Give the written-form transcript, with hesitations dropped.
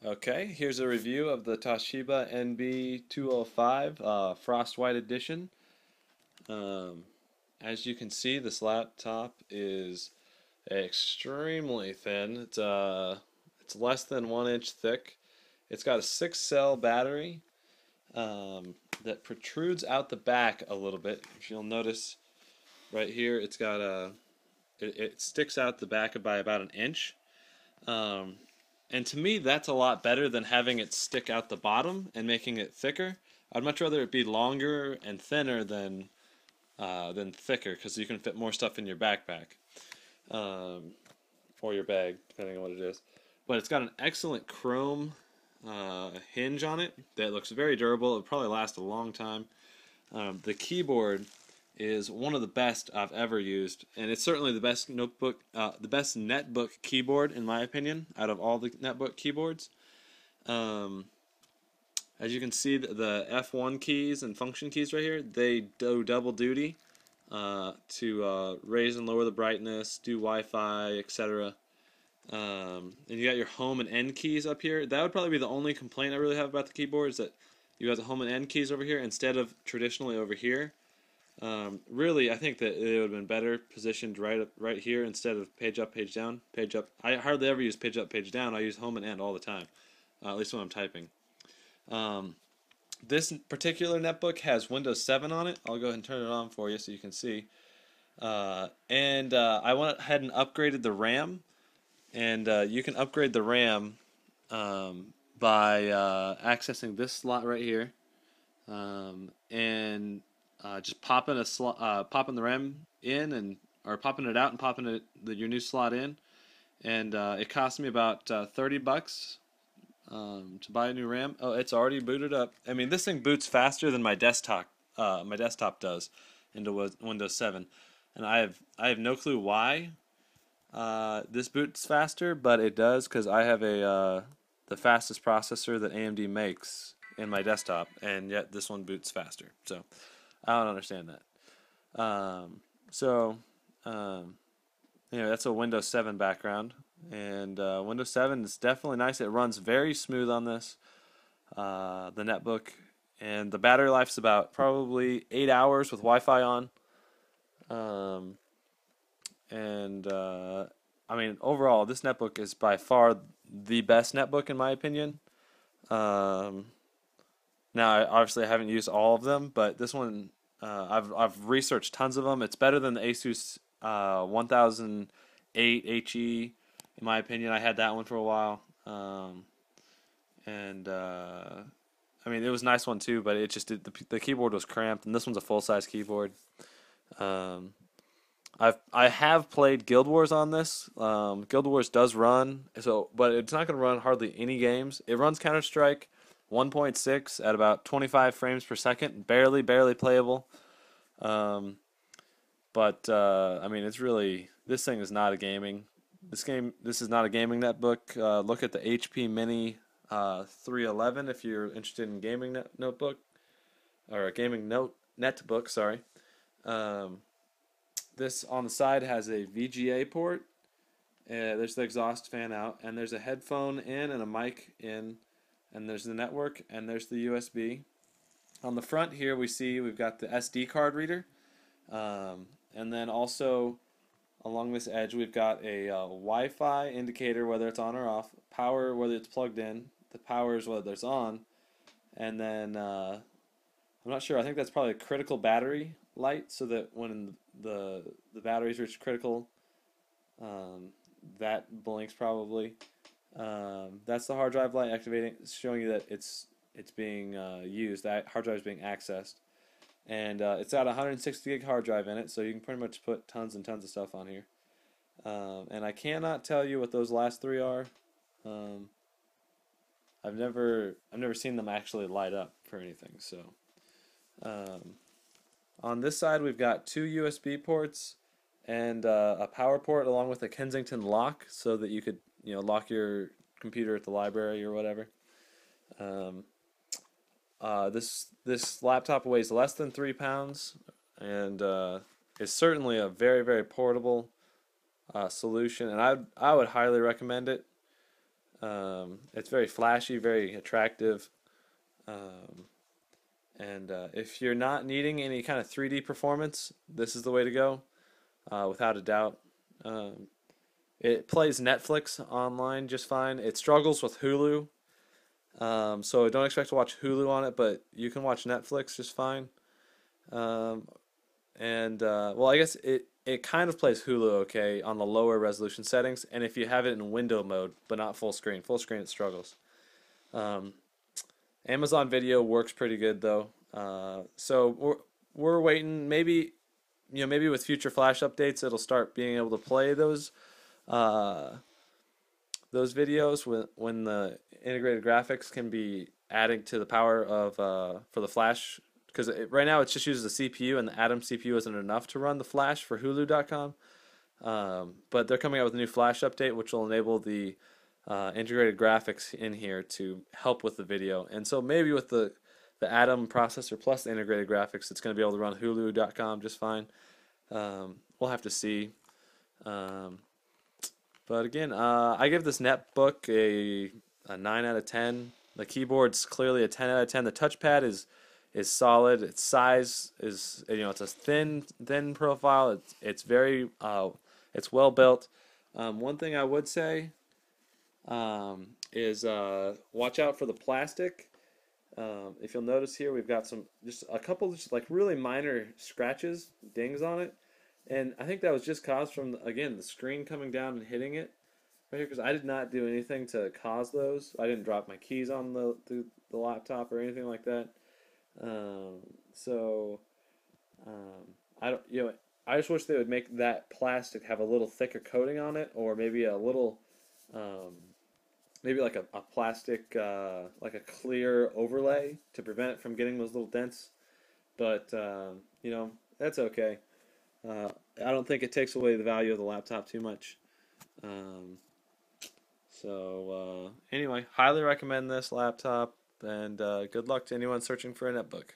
Okay, here's a review of the Toshiba NB205 Frost White Edition. Um, as you can see, this laptop is extremely thin. It's less than 1 inch thick. It's got a 6 cell battery that protrudes out the back a little bit. If you'll notice right here, it sticks out the back by about an inch. Um, and to me, that's a lot better than having it stick out the bottom and making it thicker. I'd much rather it be longer and thinner than thicker, because you can fit more stuff in your backpack um, or your bag, depending on what it is. But it's got an excellent chrome hinge on it that looks very durable. It'll probably last a long time. The keyboard is one of the best I've ever used, and it's certainly the best netbook keyboard in my opinion out of all the netbook keyboards. Um, as you can see, the F1 keys and function keys right here, they do double duty to raise and lower the brightness, do Wi-Fi, etc. And you got your home and end keys up here. That would probably be the only complaint I really have about the keyboard, is that you got the home and end keys over here instead of traditionally over here. Really, I think that it would have been better positioned right here instead of page up, page down, page up. I hardly ever use page up, page down. I use home and end all the time, at least when I'm typing. Um, this particular netbook has Windows 7 on it. I'll go ahead and turn it on for you so you can see. And I went ahead and upgraded the RAM, and you can upgrade the RAM by accessing this slot right here, and just popping the RAM in, and or popping it out and popping your new slot in, and it cost me about $30 to buy a new RAM. Oh, it's already booted up. I mean, this thing boots faster than my desktop does into Windows 7, and I have no clue why this boots faster, but it does, because I have the fastest processor that AMD makes in my desktop, and yet this one boots faster. So I don't understand that. So anyway, that's a Windows 7 background, and Windows 7 is definitely nice. It runs very smooth on this, the netbook, and the battery life's about probably 8 hours with Wi-Fi on. Um, and I mean, overall, this netbook is by far the best netbook in my opinion. Um, Now, obviously, I haven't used all of them, but this one, I've researched tons of them. It's better than the Asus 1008 HE, in my opinion. I had that one for a while, and I mean, it was a nice one too, but the keyboard was cramped, and this one's a full size keyboard. Um, I have played Guild Wars on this. Guild Wars does run, but it's not going to run hardly any games. It runs Counter Strike 1.6 at about 25 frames per second, barely playable. Um, but I mean, this thing is not a gaming. This is not a gaming netbook. Look at the HP Mini 311 if you're interested in gaming notebook, or a gaming netbook. Sorry. Um, this on the side has a VGA port. There's the exhaust fan out, and there's a headphone in and a mic in, and there's the network, and there's the USB. On the front here, we've got the SD card reader, and then also along this edge, we've got a Wi-Fi indicator, whether it's on or off, power, whether it's plugged in, the power is whether it's on, and then I'm not sure. I think that's probably a critical battery light, so that when the batteries reach critical, um, that blinks probably. That's the hard drive light activating, showing you that it's being used. That hard drive is being accessed, and it's got a 160 gig hard drive in it, so you can pretty much put tons and tons of stuff on here. And I cannot tell you what those last three are. Um, I've never seen them actually light up for anything. So um, on this side, we've got two USB ports and a power port, along with a Kensington lock, so that you could lock your computer at the library or whatever. Um, this laptop weighs less than 3 pounds, and is certainly a very portable solution, and I would highly recommend it. It's very flashy, very attractive. Um, and if you're not needing any kind of 3D performance, this is the way to go, without a doubt. Um, it plays Netflix online just fine. It struggles with Hulu, so don't expect to watch Hulu on it, but you can watch Netflix just fine. Um, and well, I guess it kind of plays Hulu okay on the lower resolution settings, and if you have it in window mode, but not full screen. Full screen it struggles. Um, Amazon Video works pretty good though. So we're waiting. Maybe maybe with future Flash updates, it'll start being able to play uh, those videos when the integrated graphics can be adding to the power of for the Flash. Because right now it just uses the CPU, and the Atom CPU isn't enough to run the Flash for Hulu.com. But they're coming out with a new Flash update, which will enable the integrated graphics in here to help with the video. And so maybe with the Atom processor plus the integrated graphics, it's going to be able to run Hulu.com just fine. We'll have to see. Um, but again, I give this netbook a 9 out of 10. The keyboard's clearly a 10 out of 10. The touchpad is solid. Its size is, it's a thin profile. It's very it's well built. One thing I would say is watch out for the plastic. If you'll notice here, we've got just a couple just like really minor scratches, dings on it, and I think that was just caused from again the screen coming down and hitting it right here because I did not do anything to cause those. I didn't drop my keys on the laptop or anything like that. Um, so I don't, I just wish they would make that plastic have a little thicker coating on it, or maybe a little, um, maybe like a plastic, like a clear overlay to prevent it from getting those little dents. But that's okay. I don't think it takes away the value of the laptop too much. Um, so anyway, highly recommend this laptop, and good luck to anyone searching for a netbook.